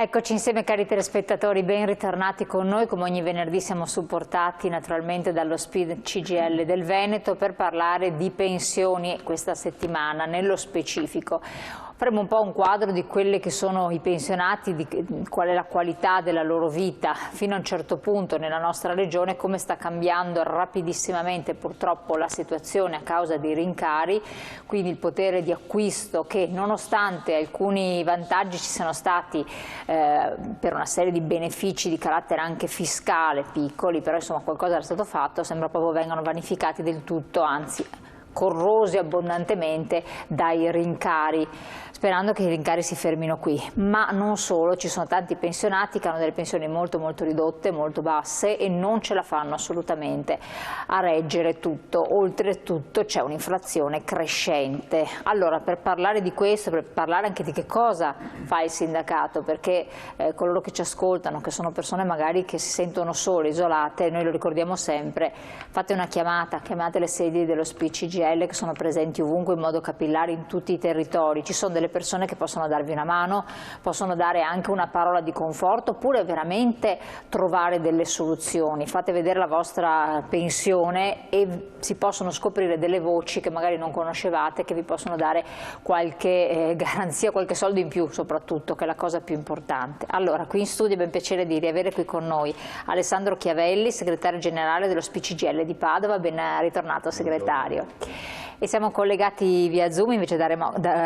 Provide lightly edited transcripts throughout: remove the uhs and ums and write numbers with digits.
Eccoci insieme cari telespettatori, ben ritornati con noi. Come ogni venerdì siamo supportati naturalmente dallo SPID CGIL del Veneto per parlare di pensioni questa settimana nello specifico. Faremo un po' un quadro di quelli che sono i pensionati, di qual è la qualità della loro vita fino a un certo punto nella nostra regione, come sta cambiando rapidissimamente purtroppo la situazione a causa dei rincari, quindi il potere di acquisto che nonostante alcuni vantaggi ci siano stati per una serie di benefici di carattere anche fiscale piccoli, però insomma qualcosa era stato fatto, sembra proprio vengano vanificati del tutto, anzi corrosi abbondantemente dai rincari, sperando che i rincari si fermino qui. Ma non solo, ci sono tanti pensionati che hanno delle pensioni molto ridotte, molto basse e non ce la fanno assolutamente a reggere tutto. Oltretutto c'è un'inflazione crescente. Allora, per parlare di questo, per parlare anche di che cosa fa il sindacato, perché coloro che ci ascoltano, che sono persone magari che si sentono sole, isolate, noi lo ricordiamo sempre, fate una chiamata, chiamate le sedi dello SPID CGIL che sono presenti ovunque in modo capillare in tutti i territori. Ci sono delle persone che possono darvi una mano, possono dare anche una parola di conforto oppure veramente trovare delle soluzioni. Fate vedere la vostra pensione e si possono scoprire delle voci che magari non conoscevate, che vi possono dare qualche garanzia, qualche soldo in più soprattutto, che è la cosa più importante. Allora, qui in studio è ben piacere di riavere qui con noi Alessandro Chiavelli, segretario generale dello SPID CGIL di Padova. Ben ritornato segretario. E siamo collegati via Zoom invece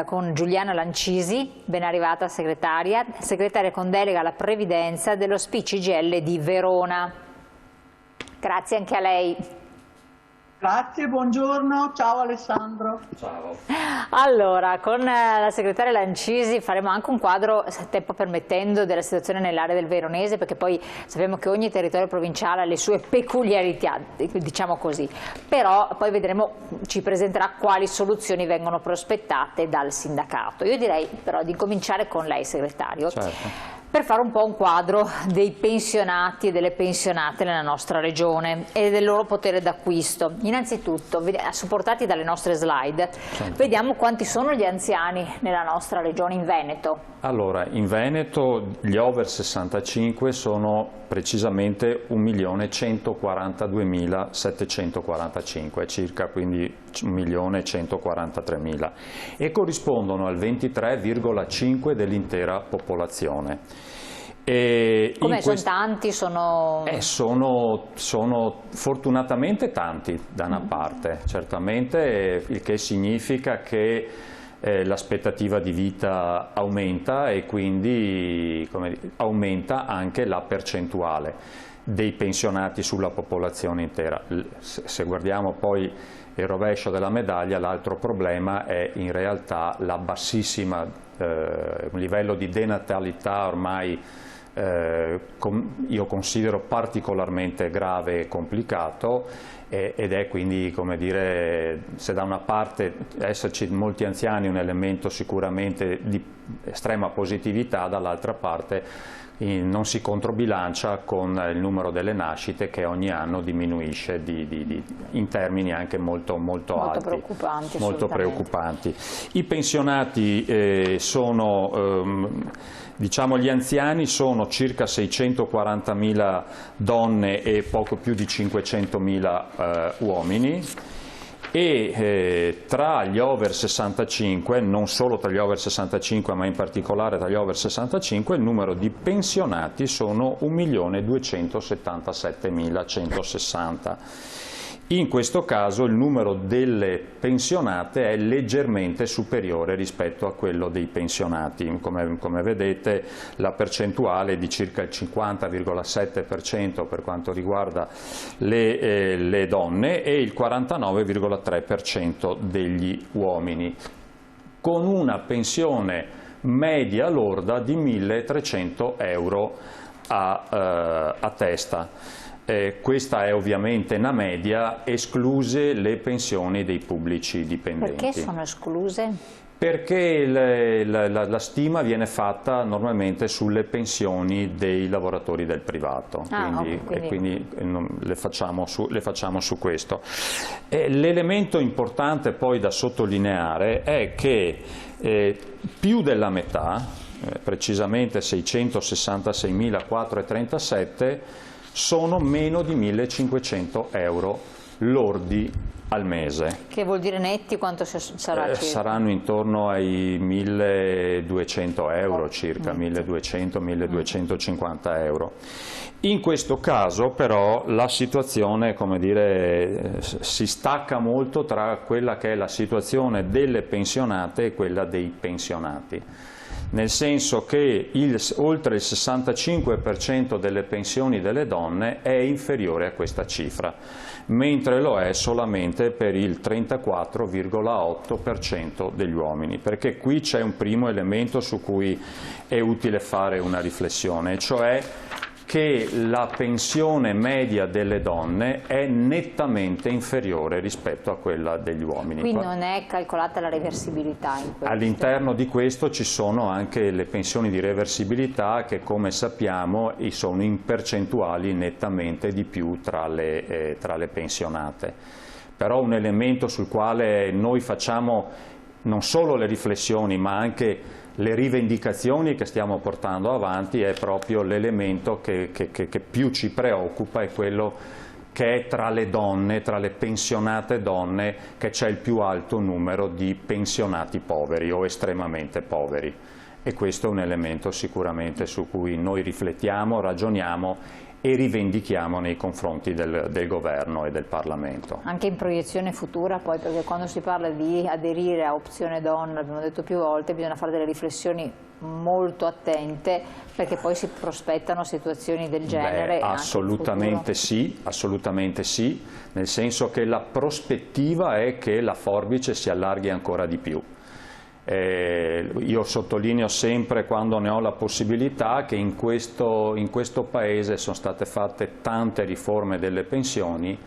con Giuliana Lancisi, ben arrivata segretaria con delega alla previdenza dello SPID CGIL di Verona. Grazie anche a lei. Grazie, buongiorno, ciao Alessandro. Ciao. Allora, con la segretaria Lancisi faremo anche un quadro, tempo permettendo, della situazione nell'area del Veronese, perché poi sappiamo che ogni territorio provinciale ha le sue peculiarità, diciamo così, però poi vedremo, ci presenterà quali soluzioni vengono prospettate dal sindacato. Io direi però di cominciare con lei, segretario. Certo. Per fare un po' un quadro dei pensionati e delle pensionate nella nostra regione e del loro potere d'acquisto. Innanzitutto, supportati dalle nostre slide, vediamo quanti sono gli anziani nella nostra regione, in Veneto. Allora, in Veneto gli over 65 sono precisamente 1.142.745 circa, quindi 1.143.000 e corrispondono al 23,5% dell'intera popolazione. Come sono tanti? Sono fortunatamente tanti da una parte, certamente, il che significa che l'aspettativa di vita aumenta e quindi aumenta anche la percentuale dei pensionati sulla popolazione intera. Se guardiamo poi il rovescio della medaglia, l'altro problema è in realtà la bassissima livello di denatalità ormai io considero particolarmente grave e complicato ed è quindi, come dire, se da una parte esserci molti anziani è un elemento sicuramente di estrema positività, dall'altra parte non si controbilancia con il numero delle nascite che ogni anno diminuisce in termini anche molto alti, molto preoccupanti. I pensionati diciamo gli anziani sono circa 640.000 donne e poco più di 500.000 uomini. E tra gli over 65, non solo tra gli over 65 ma in particolare tra gli over 65, il numero di pensionati sono 1.277.160. In questo caso il numero delle pensionate è leggermente superiore rispetto a quello dei pensionati. Come vedete la percentuale è di circa il 50,7% per quanto riguarda le donne e il 49,3% degli uomini, con una pensione media lorda di 1.300 euro a testa. Questa è ovviamente una media, escluse le pensioni dei pubblici dipendenti. Perché sono escluse? Perché la stima viene fatta normalmente sulle pensioni dei lavoratori del privato, quindi le facciamo su questo. L'elemento importante poi da sottolineare è che più della metà precisamente 666.437, sono meno di 1.500 euro lordi al mese. Che vuol dire netti quanto sarà? Saranno intorno ai 1.200 euro circa, 1.200-1.250 euro. In questo caso però la situazione, come dire, si stacca molto tra quella che è la situazione delle pensionate e quella dei pensionati, nel senso che oltre il 65% delle pensioni delle donne è inferiore a questa cifra, mentre lo è solamente per il 34,8% degli uomini, perché qui c'è un primo elemento su cui è utile fare una riflessione, cioè che la pensione media delle donne è nettamente inferiore rispetto a quella degli uomini. Quindi non è calcolata la reversibilità in questo? All'interno di questo ci sono anche le pensioni di reversibilità che, come sappiamo, sono in percentuali nettamente di più tra le pensionate. Però un elemento sul quale noi facciamo non solo le riflessioni ma anche le rivendicazioni che stiamo portando avanti è proprio l'elemento che più ci preoccupa, è quello che è tra le donne, tra le pensionate donne, che c'è il più alto numero di pensionati poveri o estremamente poveri. E questo è un elemento sicuramente su cui noi riflettiamo, ragioniamo e rivendichiamo nei confronti del Governo e del Parlamento. Anche in proiezione futura poi, perché quando si parla di aderire a Opzione Donna, abbiamo detto più volte, bisogna fare delle riflessioni molto attente, perché poi si prospettano situazioni del genere. Assolutamente sì, nel senso che la prospettiva è che la forbice si allarghi ancora di più. Io sottolineo sempre, quando ne ho la possibilità, che in questo Paese sono state fatte tante riforme delle pensioni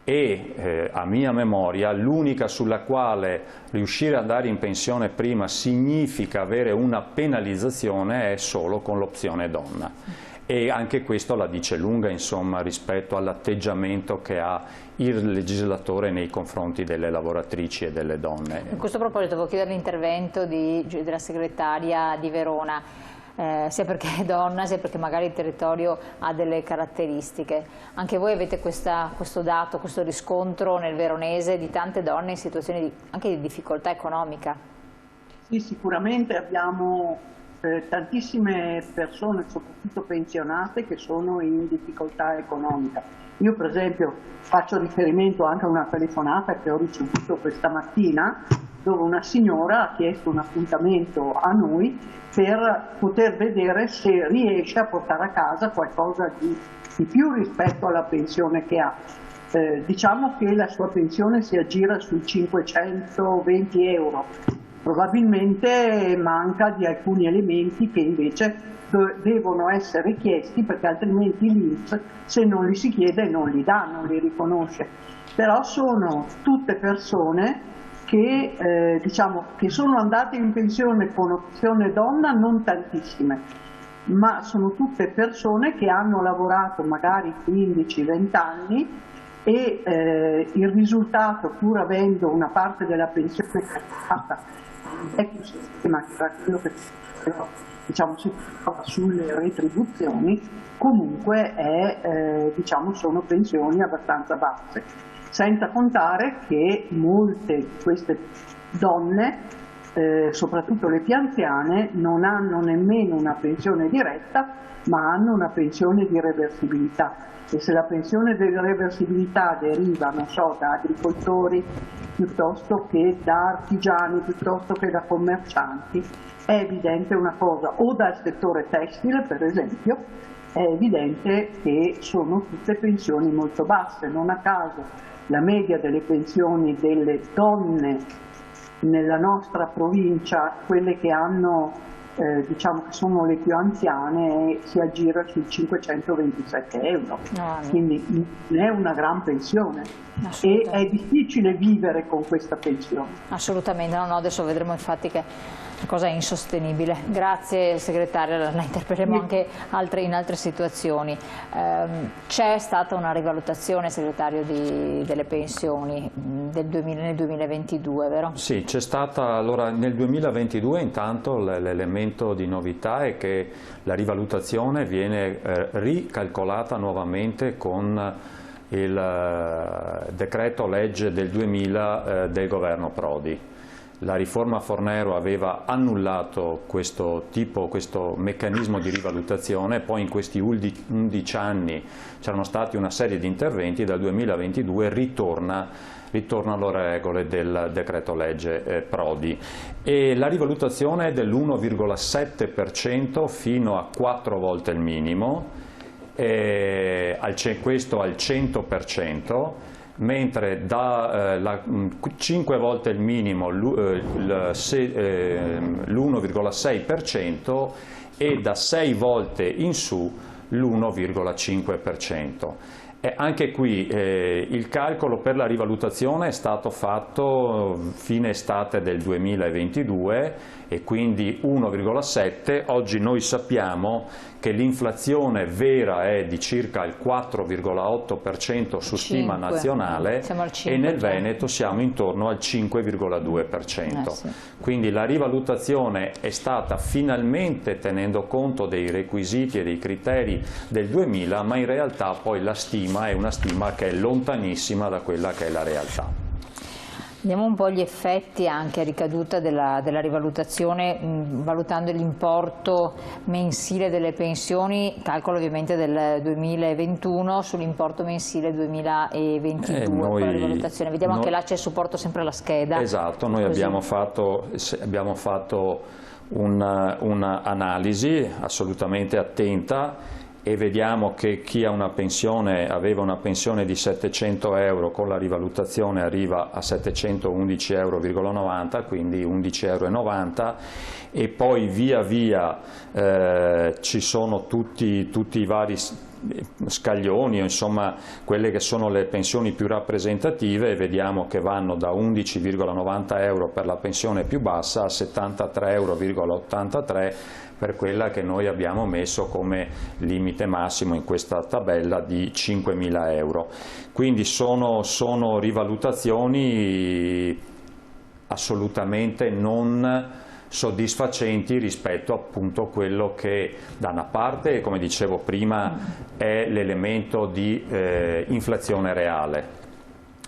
e a mia memoria l'unica sulla quale riuscire ad andare in pensione prima significa avere una penalizzazione è solo con l'opzione donna. E anche questo la dice lunga, insomma, rispetto all'atteggiamento che ha il legislatore nei confronti delle lavoratrici e delle donne. In questo proposito volevo chiedere l'intervento della segretaria di Verona, sia perché è donna, sia perché magari il territorio ha delle caratteristiche. Anche voi avete questo dato, questo riscontro nel veronese di tante donne in situazioni anche di difficoltà economica? Sì, sicuramente abbiamo tantissime persone, soprattutto pensionate, che sono in difficoltà economica. Io per esempio faccio riferimento anche a una telefonata che ho ricevuto questa mattina, dove una signora ha chiesto un appuntamento a noi per poter vedere se riesce a portare a casa qualcosa di più rispetto alla pensione che ha. Diciamo che la sua pensione si aggira sui 520 euro. Probabilmente manca di alcuni elementi che invece devono essere richiesti, perché altrimenti l'INPS, se non li si chiede, non li dà, non li riconosce. Però sono tutte persone che, che sono andate in pensione con opzione donna, non tantissime, ma sono tutte persone che hanno lavorato magari 15-20 anni e il risultato, pur avendo una parte della pensione calcolata ma quello che si trova sulle retribuzioni, comunque sono pensioni abbastanza basse, senza contare che molte di queste donne, soprattutto le più anziane, non hanno nemmeno una pensione diretta, ma hanno una pensione di reversibilità. E se la pensione di reversibilità deriva, non so, da agricoltori, piuttosto che da artigiani, piuttosto che da commercianti, è evidente una cosa, o dal settore tessile per esempio, è evidente che sono tutte pensioni molto basse. Non a caso la media delle pensioni delle donne nella nostra provincia, quelle che hanno che sono le più anziane, si aggira sui 527 euro, quindi non è una gran pensione e è difficile vivere con questa pensione. Assolutamente, no, adesso vedremo infatti che cosa insostenibile. Grazie segretario, la interpreteremo anche in altre situazioni. C'è stata una rivalutazione, segretario, delle pensioni nel 2022, vero? Sì, c'è stata. Allora, nel 2022 intanto l'elemento di novità è che la rivalutazione viene ricalcolata nuovamente con il decreto legge del 2000 del governo Prodi. La riforma Fornero aveva annullato questo meccanismo di rivalutazione, poi in questi 11 anni c'erano stati una serie di interventi, dal 2022 ritornano le regole del decreto legge Prodi e la rivalutazione è dell'1,7% fino a 4 volte il minimo, questo al 100%, mentre da 5 volte il minimo l'1,6% e da 6 volte in su l'1,5%. Anche qui il calcolo per la rivalutazione è stato fatto fine estate del 2022 e quindi 1,7. Oggi noi sappiamo che l'inflazione vera è di circa il 4,8% su stima nazionale e nel Veneto siamo intorno al 5,2%. Sì. Quindi la rivalutazione è stata finalmente tenendo conto dei requisiti e dei criteri del 2000, ma in realtà poi la stima è una stima che è lontanissima da quella che è la realtà. Vediamo un po' gli effetti anche a ricaduta della rivalutazione, valutando l'importo mensile delle pensioni, calcolo ovviamente del 2021 sull'importo mensile 2022 con la rivalutazione. Vediamo anche là c'è supporto sempre alla scheda. Esatto, noi abbiamo fatto un'analisi assolutamente attenta e vediamo che chi ha aveva una pensione di 700 euro, con la rivalutazione arriva a 711,90 €, quindi 11,90 €, e poi via via ci sono tutti i vari scaglioni, insomma quelle che sono le pensioni più rappresentative, e vediamo che vanno da 11,90 € per la pensione più bassa a 73,83 € per quella che noi abbiamo messo come limite massimo in questa tabella di 5.000 euro. Quindi sono rivalutazioni assolutamente non soddisfacenti rispetto appunto a quello che da una parte, come dicevo prima, è l'elemento di inflazione reale,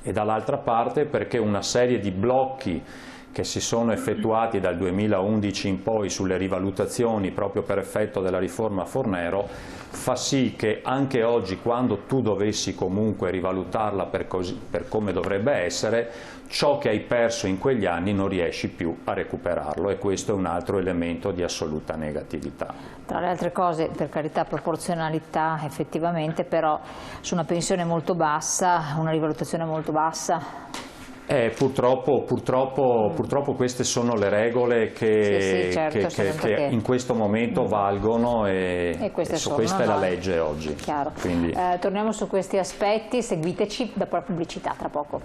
e dall'altra parte perché una serie di blocchi che si sono effettuati dal 2011 in poi sulle rivalutazioni proprio per effetto della riforma Fornero fa sì che anche oggi, quando tu dovessi comunque rivalutarla per come dovrebbe essere, ciò che hai perso in quegli anni non riesci più a recuperarlo, e questo è un altro elemento di assoluta negatività. Tra le altre cose, per carità, proporzionalità effettivamente, però su una pensione molto bassa, una rivalutazione molto bassa. Purtroppo queste sono le regole che in questo momento valgono, e questa è la legge oggi. Torniamo su questi aspetti, seguiteci dopo la pubblicità, tra poco.